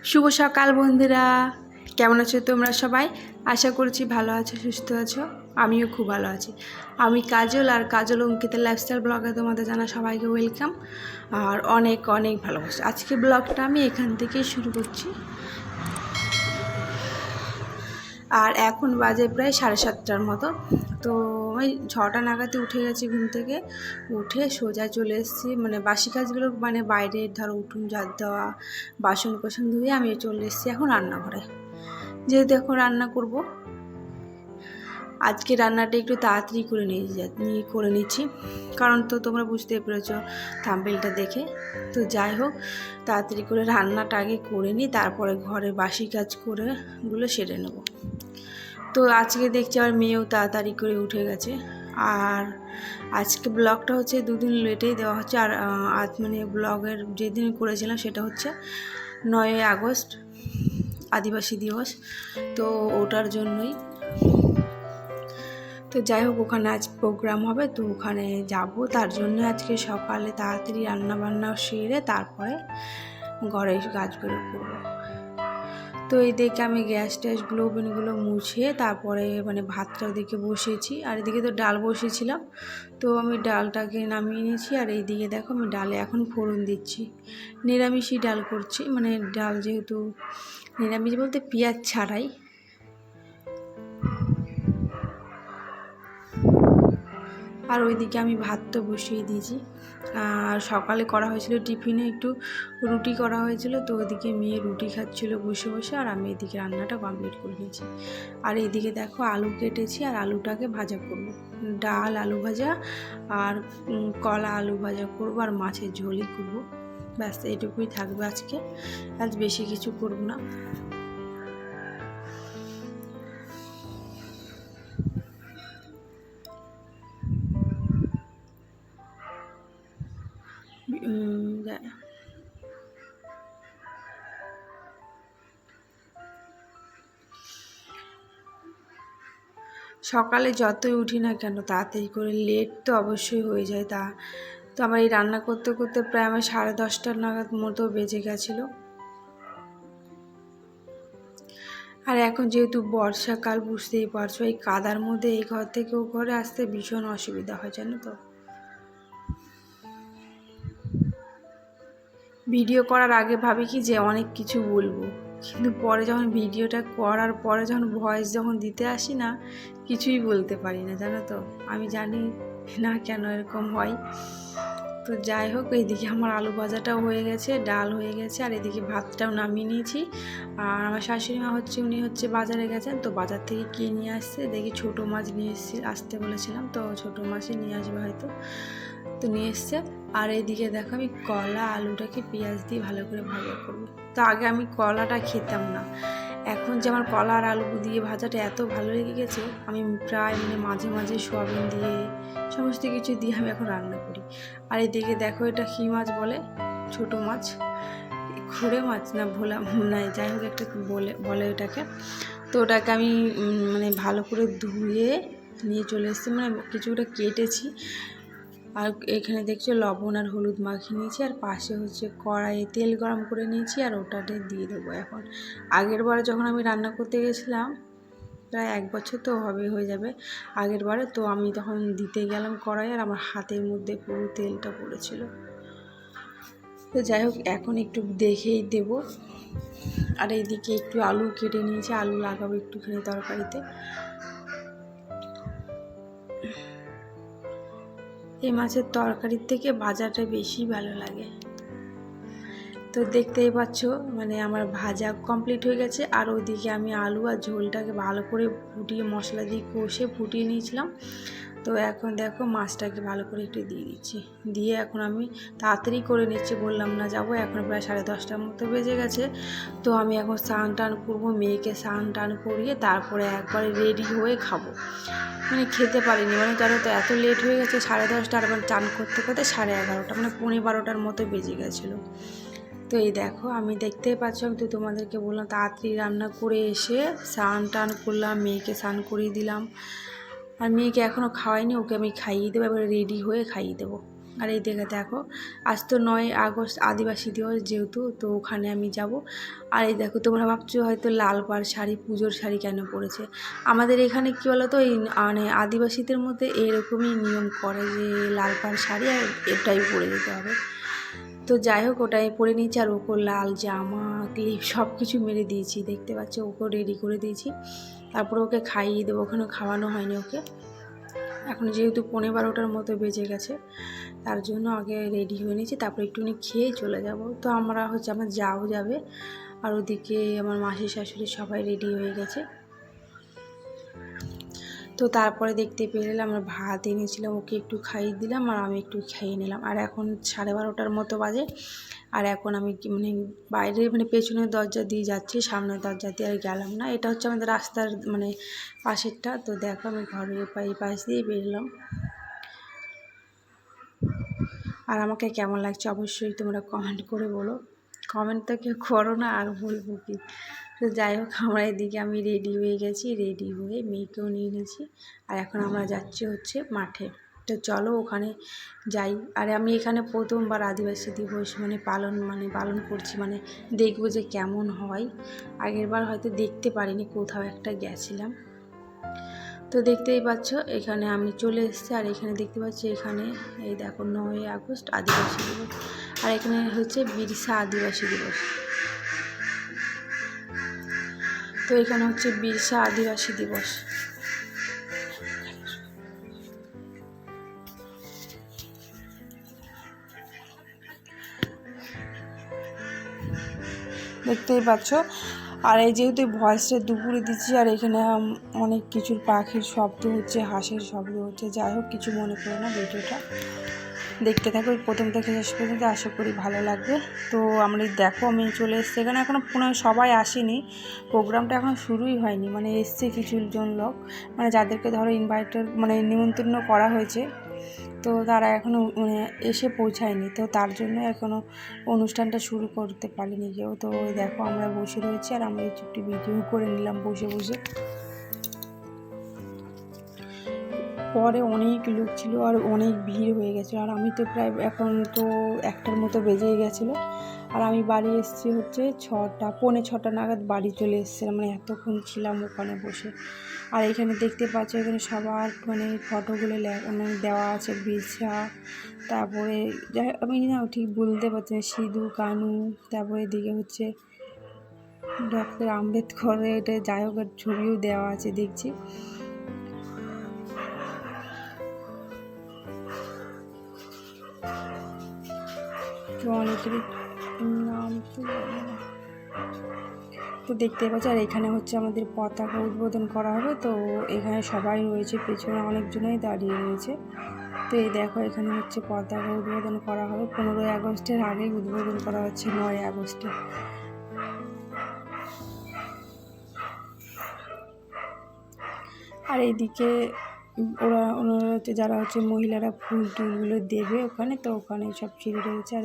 শুভ সকাল বন্ধুরা, কেমন আছো তোমরা সবাই? আশা করছি ভালো আছো, সুস্থ আছো। আমিও খুব ভালো আছি। আমি কাজল, আর কাজল অঙ্কিতের লাইফস্টাইল ব্লগে তোমাদের জানা সবাইকে ওয়েলকাম আর অনেক অনেক ভালোবাসা। আজকে ব্লগটা আমি এখান থেকেই শুরু করছি। আর এখন বাজে প্রায় 7:30টার মতো। তো ওই 6টা নাগাদে উঠে গেছি ঘুম থেকে, উঠে সোজা চলে এসেছি মানে বাসি কাজগুলো মানে বাইরে ধরো উঠুন ঝাড় দেওয়া, বাসন কোসন ধুয়ে আমি চলে এসেছি এখন রান্নাঘরে, যেহেতু এখন রান্না করব। আজকে রান্নাটা একটু তাড়াতাড়ি করে নিচ্ছি, কারণ তো তোমরা বুঝতে পেরেছো থাম্বনেলটা দেখে। তো যাই হোক, তাড়াতাড়ি করে রান্নাটা আগে করে নিই, তারপরে ঘরের বাসি কাজগুলো সেরে নেব। তো আজকে দেখছি আমার মেয়েও তাড়াতাড়ি করে উঠে গেছে। আর আজকে ব্লগটা হচ্ছে 2 দিন লেটেই দেওয়া হচ্ছে। আর আজ মানে ব্লগের যেদিন করেছিলাম সেটা হচ্ছে 9ই আগস্ট আদিবাসী দিবস, তো ওটার জন্যই। তো যাই হোক, ওখানে আজ প্রোগ্রাম হবে, তো ওখানে যাব, তার জন্য আজকে সকালে তাড়াতাড়ি রান্নাবান্না সেরে তারপরে ঘরের কাজগুলো করবো। তো এই দিকে আমি গ্যাস ট্যাসগুলো ওভেনগুলো মুছে তারপরে মানে ভাতটা ওদিকে বসিয়েছি, আর এদিকে তো ডাল বসিয়েছিলাম, তো আমি ডালটাকে নামিয়ে নিয়েছি। আর এইদিকে দেখো আমি ডালে এখন ফোড়ন দিচ্ছি। নিরামিষই ডাল করছি, মানে ডাল যেহেতু নিরামিষ বলতে পেঁয়াজ ছাড়াই। আর ওইদিকে আমি ভাতটা বসিয়ে দিয়েছি। আর সকালে করা হয়েছিল টিফিনে একটু রুটি করা হয়েছিল, তো ওইদিকে মেয়ে রুটি খাচ্ছিলো বসে বসে, আর আমি এদিকে রান্নাটা কমপ্লিট করে নিয়েছি। আর এইদিকে দেখো আলু কেটেছি, আর আলুটাকে ভাজা করব। ডাল আলু ভাজা আর কলা আলু ভাজা করব, আর মাছের ঝোলই করব। ব্যাস এইটুকুই থাকবে আজকে, আজ বেশি কিছু করব না। সকালে যতই উঠি না কেন তাড়াতাড়ি করে লেট তো অবশ্যই হয়ে যায়। তো আমার এই রান্না করতে করতে প্রায় আমার 10:30 নাগাদ মতো বেজে গেছিলো। আর এখন যেহেতু বর্ষাকাল, বুঝতেই পারছো এই কাদার মধ্যে এই ঘর থেকে ও ঘরে আসতে ভীষণ অসুবিধা হয়, জানো তো। ভিডিও করার আগে ভাবি কি যে অনেক কিছু বলবো, কিন্তু পরে যখন ভিডিওটা করার পরে যখন ভয়েস যখন দিতে আসি না, কিছুই বলতে পারি না, জানো তো। আমি জানি না কেন এরকম হয়। তো যাই হোক, এইদিকে আমার আলু ভাজাটাও হয়ে গেছে, ডাল হয়ে গেছে, আর এদিকে ভাতটাও নামিয়ে নিয়েছি। আর আমার শাশুড়ি মা উনি হচ্ছে বাজারে গেছেন, তো বাজার থেকে কী নিয়ে আসছে দেখি, ছোটো মাছ নিয়ে আসতে বলেছিলাম, তো ছোটো মাছই নিয়ে আসবে হয়তো, তো নিয়ে এসছে। আর এইদিকে দেখো আমি কলা আলুটাকে পেঁয়াজ দিয়ে ভালো করে ভাজা করবো। তো আগে আমি কলাটা খেতাম না, এখন যে আমার কলা আর আলু দিয়ে ভাজাটা এত ভালো লেগে গেছে, আমি প্রায় মানে মাঝে মাঝে সোয়াবিন দিয়ে সমস্ত কিছু দিয়ে আমি এখন রান্না করি। আর এদিকে দেখো এটা কী মাছ বলে, ছোটো মাছ, খুঁড়ে মাছ না ভোলা না, যাই হোক একটা বলে ওটাকে। তো ওটাকে আমি মানে ভালো করে ধুয়ে নিয়ে চলে এসেছি, মানে কিছুটা কেটেছি। আর এখানে দেখছো লবণ আর হলুদ মাখিয়ে নিয়েছি, আর পাশে হচ্ছে কড়াইয়ে তেল গরম করে নিয়েছি, আর ওটাতে দিয়ে দেবো এখন। আগের বারে যখন আমি রান্না করতে গেছিলাম, প্রায় 1 বছর তো হয়ে যাবে আগের বারে, তো আমি তখন দিতে গেলাম কড়াই, আর আমার হাতের মধ্যে পুরো তেলটা পড়েছিল। তো যাই হোক, এখন একটু দেখেই দেব। আর এইদিকে একটু আলু কেটে নিয়েছি, আলু লাগাবো একটুখানি তরকারিতে। এই মাছের তরকারির থেকে ভাজাটা বেশি ভালো লাগে। তো দেখতেই পাচ্ছ মানে আমার ভাজা কমপ্লিট হয়ে গেছে। আর ওইদিকে আমি আলু আর ঝোলটাকে ভালো করে ফুটিয়ে মশলা দিয়ে কষে ফুটিয়ে নিয়েছিলাম। তো এখন দেখো মাছটাকে ভালো করে একটু দিয়ে দিচ্ছি, দিয়ে এখন আমি তাড়াতাড়ি করে নিচ্ছি, বললাম না যাবো, এখন প্রায় 10:30টার মতো বেজে গেছে। তো আমি এখন স্নান টান করবো, মেয়েকে স্নান টান করিয়ে তারপরে একবারে রেডি হয়ে খাবো। মানে খেতে পারিনি, মানে জানো তো এত লেট হয়ে গেছে 10:30, আর মানে চান করতে করতে 11:30 মানে 12:15টার মতো বেজে গেছিলো। তো এই দেখো আমি দেখতেই পাচ্ছ, আমি তো তোমাদেরকে বললাম তাড়াতাড়ি রান্না করে এসে স্নান টান করলাম, মেয়েকে স্নান করিয়ে দিলাম। আর মেয়েকে এখনও খাওয়াইনি, ওকে আমি খাইয়ে দেবো, এবারে রেডি হয়ে খাইয়ে দেবো। আর এই দেখে দেখো আজ তো 9 আগস্ট আদিবাসী দিবস যেহেতু, তো ওখানে আমি যাব। আর এই দেখো তোমরা ভাবছো হয়তো লাল পাড় শাড়ি, পুজোর শাড়ি কেন পরেছে। আমাদের এখানে কী বলো তো, এই মানে আদিবাসীদের মধ্যে এরকমই নিয়ম করে যে লাল পাড় শাড়ি আর এটাই পরে যেতে হবে। তো যাই হোক ওটাই পরে নিয়েছি, আর ওকে লাল জামা ক্লিপ সব কিছু মেরে দিয়েছি, দেখতে পাচ্ছ ওকে রেডি করে দিয়েছি। তারপরে ওকে খাইয়ে দেবো, ওখানে খাওয়ানো হয়নি ওকে, এখন যেহেতু 11:30টার মতো বেজে গেছে, তার জন্য আগে রেডি হয়ে নিয়েছি, তারপরে একটুখানি খেয়েই চলে যাব। তো আমরা হচ্ছে আমার যাও যাবে, আর ওদিকে আমার মাসি শাশুড়ি সবাই রেডি হয়ে গেছে। তো তারপরে দেখতে পেয়ে আমরা ভাত এনেছিলাম, ওকে একটু খাইয়ে দিলাম আর আমি একটু খেয়ে নিলাম। আর এখন 12:30টার মতো বাজে, আর এখন আমি মানে বাইরে মানে পেছনের দরজা দিয়ে যাচ্ছি, সামনের দরজা দিয়ে আর গেলাম না। এটা হচ্ছে আমাদের রাস্তার মানে পাশেরটা। তো দেখো আমি ঘরের পাশ দিয়ে বেরোলাম। আর আমাকে কেমন লাগছে অবশ্যই তোমরা কমেন্ট করে বলো, কমেন্ট তো কেউ করো না, আর বলবো কি। তো যাই হোক আমরা এদিকে আমি রেডি হয়ে গেছি, রেডি হয়ে মেয়েকেও নিয়ে নিয়েছি, আর এখন আমরা যাচ্ছি হচ্ছে মাঠে। তো চলো ওখানে যাই। আর আমি এখানে প্রথমবার আদিবাসী দিবস পালন করছি, মানে দেখবো যে কেমন হয়। আগেরবার হয়তো দেখতে পারিনি, কোথাও একটা গেছিলাম। তো দেখতেই পাচ্ছ এখানে আমি চলে এসেছি, আর এখানে দেখতে পাচ্ছি এখানে এই দেখো 9 আগস্ট আদিবাসী দিবস, আর এখানে হচ্ছে বিরসা আদিবাসী দিবস। তো এখানে হচ্ছে বিরসা আদিবাসী দিবস। দেখতেই পাচ্ছ। আর এই যেহেতু ভয়েসটা দুপুরে দিচ্ছি, আর এখানে অনেক কিছুর পাখির শব্দ হচ্ছে, হাঁসের শব্দ হচ্ছে। যাই হোক কিছু মনে করো না, ভিডিওটা দেখতে থাকো প্রথম থেকে শেষ পর্যন্ত, আশা করি ভালো লাগবে। তো আমরা দেখো আমি চলে এসেছি এখানে, এখনও সবাই আসেনি, প্রোগ্রামটা এখন শুরুই হয়নি, মানে এসছে কিছুজন লোক, মানে যাদেরকে ধরো মানে নিমন্ত্রণ করা হয়েছে, তো তারা এখনও মানে এসে পৌঁছায়নি, তো তার জন্য এখনও অনুষ্ঠানটা শুরু করতে পারিনি কেউ। তো দেখো আমরা বসে রয়েছি, আর আমরা একটু ভিডিও করে নিলাম বসে বসে। পরে অনেক লোক ছিল আর অনেক ভিড় হয়ে গেছিলো, আর আমি তো প্রায় এখন তো 1টার মতো বেজেই গেছিলো, আর আমি বাড়ি এসেছি হচ্ছে 6টা নাগাদ বাড়ি চলে এসেছিলাম, মানে এতক্ষণ ছিলাম ওখানে বসে। আর এখানে দেখতে পাচ্ছ এখানে সবার মানে ফটোগুলো মানে দেওয়া আছে, বিরসা, তারপরে আমি না ঠিক বলতে পারছি না, সিধু কানু, তারপরে এদিকে হচ্ছে ডক্টর আম্বেদকরের এটা যাই হোক ছবিও দেওয়া আছে দেখছি। অনেকেরই নাম তো জানি না। তো দেখতে পাচ্ছি, আর এখানে হচ্ছে আমাদের পতাকা উদ্বোধন করা হবে, তো এখানে সবাই রয়েছে, পেছনে অনেকজনই দাঁড়িয়ে রয়েছে। তো এই দেখো এখানে হচ্ছে পতাকা উদ্বোধন করা হবে, 15 আগস্টের আগে উদ্বোধন করা হচ্ছে 9 আগস্টে। আর এইদিকে ওনারা হচ্ছে যারা হচ্ছে মহিলারা ফুল টুলগুলো দেবে ওখানে, তো ওখানে সব ছিঁড়ে রয়েছে। আর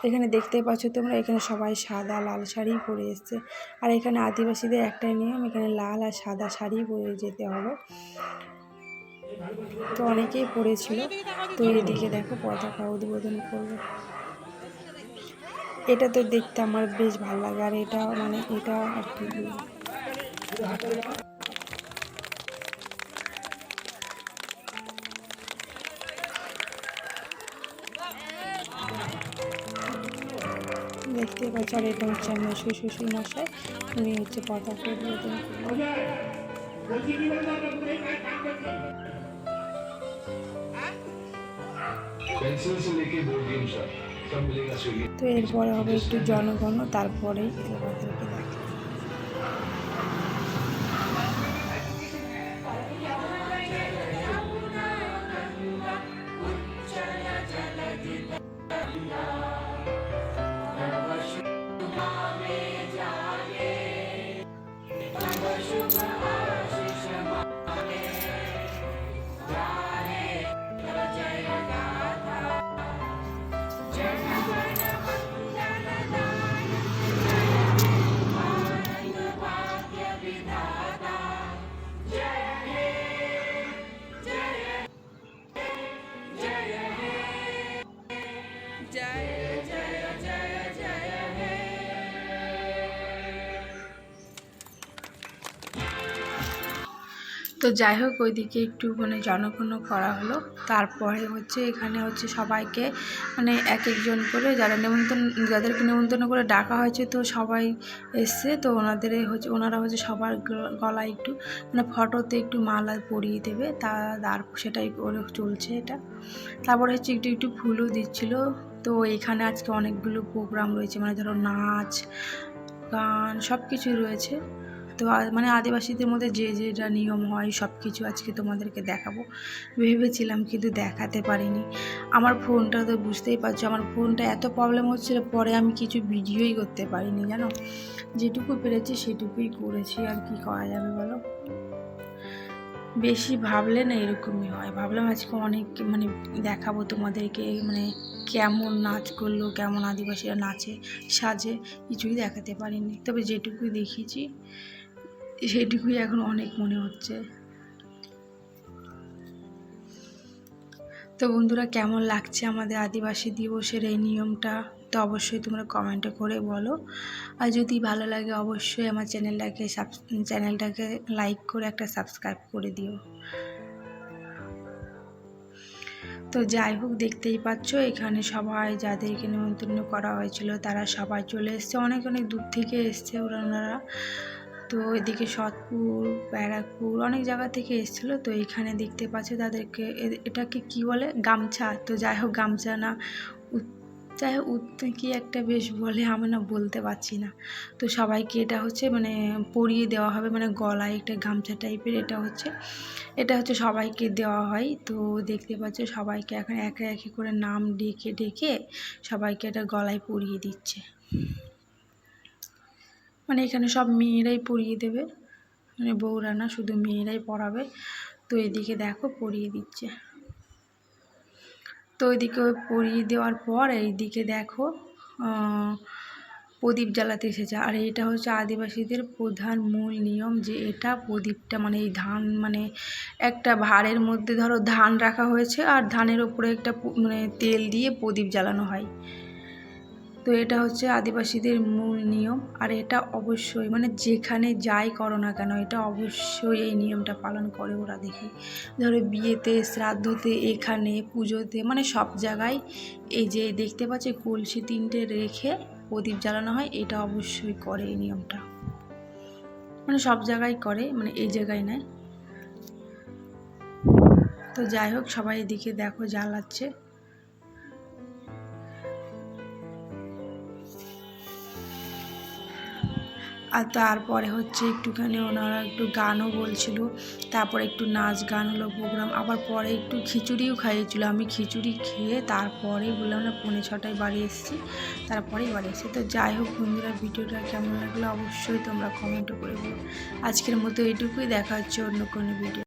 এখানে দেখতে পাচ্ছ তোমরা, এখানে সবাই সাদা লাল শাড়ি পরে এসছে। আর এখানে আদিবাসীদের একটাই নিয়ম, এখানে লাল আর সাদা শাড়ি পরে যেতে হবে, তো অনেকেই পরেছিল। তো এদিকে দেখো পতাকা উদ্বোধন করবে, এটা তো দেখতে আমার বেশ ভালো লাগে। আর এটা মানে এটা আর কি দেখতে পাচ্ছি। আর এটা হচ্ছে আমার শ্বশুর মশাই, উনি হচ্ছে পতাকা উদ্বোধন করবেন। তো এরপরে হবে একটু জনগণ, তারপরেই তোমাদেরকে দেখ। তো যাই হোক ওইদিকে একটু মানে জনগণ করা হলো। তারপরে হচ্ছে এখানে হচ্ছে সবাইকে মানে এক একজন করে যাদেরকে নেমন্তন্ন করে ডাকা হয়েছে তো সবাই এসছে। তো ওনারা হচ্ছে সবার গলায় একটু মানে ফটোতে একটু মালা পরিয়ে দেবে, সেটাই করে চলছে এটা। তারপরে হচ্ছে একটু একটু ফুলও দিচ্ছিলো। তো এখানে আজকে অনেকগুলো প্রোগ্রাম রয়েছে, মানে ধরো নাচ গান সব কিছুই রয়েছে। তো মানে আদিবাসীদের মধ্যে যেটা নিয়ম হয় সব কিছু আজকে তোমাদেরকে দেখাবো ভেবেছিলাম, কিন্তু দেখাতে পারিনি। আমার ফোনটা তো বুঝতেই পারছো, আমার ফোনটা এত প্রবলেম হচ্ছিল, পরে আমি কিছু ভিডিওই করতে পারিনি জানো। যেটুকু পেরেছি সেটুকুই করেছি, আর কি করা যাবে বলো। বেশি ভাবলে না এরকমই হয়। ভাবলাম আজকে অনেক মানে দেখাবো তোমাদেরকে, মানে কেমন নাচ করলো, কেমন আদিবাসীরা নাচে সাজে, কিছুই দেখাতে পারিনি। তবে যেটুকুই দেখিয়েছি সেটুকুই এখন অনেক মনে হচ্ছে। তো বন্ধুরা, কেমন লাগছে আমাদের আদিবাসী দিবসের এই নিয়মটা, তো অবশ্যই তোমরা কমেন্টে করে বলো। আর যদি ভালো লাগে অবশ্যই আমার চ্যানেলটাকে লাইক করে একটা সাবস্ক্রাইব করে দিও। তো যাই হোক, দেখতেই পাচ্ছ এখানে সবাই যাদেরকে নিমন্ত্রণ করা হয়েছিল তারা সবাই চলে এসছে, অনেক অনেক দূর থেকে এসছে ওনারা। তো এদিকে সৎপুর, ব্যারাকপুর অনেক জায়গা থেকে এসেছিলো। তো এইখানে দেখতে পাচ্ছে তাদেরকে এটাকে কি বলে, গামছা। তো যাই হোক, গামছা না যাই হোক কি একটা বেশ বলে, আমি না বলতে পারছি না। তো সবাইকে এটা হচ্ছে মানে পরিয়ে দেওয়া হবে, মানে গলায় একটা গামছা টাইপের এটা হচ্ছে সবাইকে দেওয়া হয়। তো দেখতে পাচ্ছ সবাইকে এখন একে একে করে নাম ডেকে ডেকে সবাইকে এটা গলায় পরিয়ে দিচ্ছে। মানে এখানে সব মেয়েরাই পরিয়ে দেবে, মানে বউরা না, শুধু মেয়েরাই পরাবে। তো এদিকে দেখো পরিয়ে দিচ্ছে। তো ওইদিকে পরিয়ে দেওয়ার পর এইদিকে দেখো প্রদীপ জ্বালাতে এসেছে। আর এটা হচ্ছে আদিবাসীদের প্রধান মূল নিয়ম, যে এটা প্রদীপটা মানে এই ধান মানে একটা ভাঁড়ের মধ্যে ধরো ধান রাখা হয়েছে, আর ধানের ওপরে একটা মানে তেল দিয়ে প্রদীপ জ্বালানো হয়। তো এটা হচ্ছে আদিবাসীদের মূল নিয়ম। আর এটা অবশ্যই মানে যেখানে যাই করো না কেন, এটা অবশ্যই এই নিয়মটা পালন করে ওরা। দেখি ধরো বিয়েতে, শ্রাদ্ধতে, এখানে পুজোতে, মানে সব জায়গায় এই যে দেখতে পাচ্ছি কলসি 3টে রেখে প্রদীপ জ্বালানো হয়, এটা অবশ্যই করে এই নিয়মটা। মানে সব জায়গায় করে, মানে এই জায়গায় নয়। তো যাই হোক, সবাই এদিকে দেখো জ্বালাচ্ছে। আর তারপরে হচ্ছে একটুখানি ওনারা একটু গানও বলছিল, তারপরে একটু নাচ গান হলো প্রোগ্রাম। আবার পরে একটু খিচুড়িও খাইয়েছিলো। আমি খিচুড়ি খেয়ে তারপরেই বললাম না 5:45 বাড়ি এসেছি, তারপরেই বাড়ি এসেছি। তো যাই হোক বন্ধুরা, ভিডিওটা কেমন লাগলো অবশ্যই তোমরা কমেন্ট করে বলো। আজকের মতো এইটুকুই, দেখা হচ্ছে অন্য কোনো ভিডিও।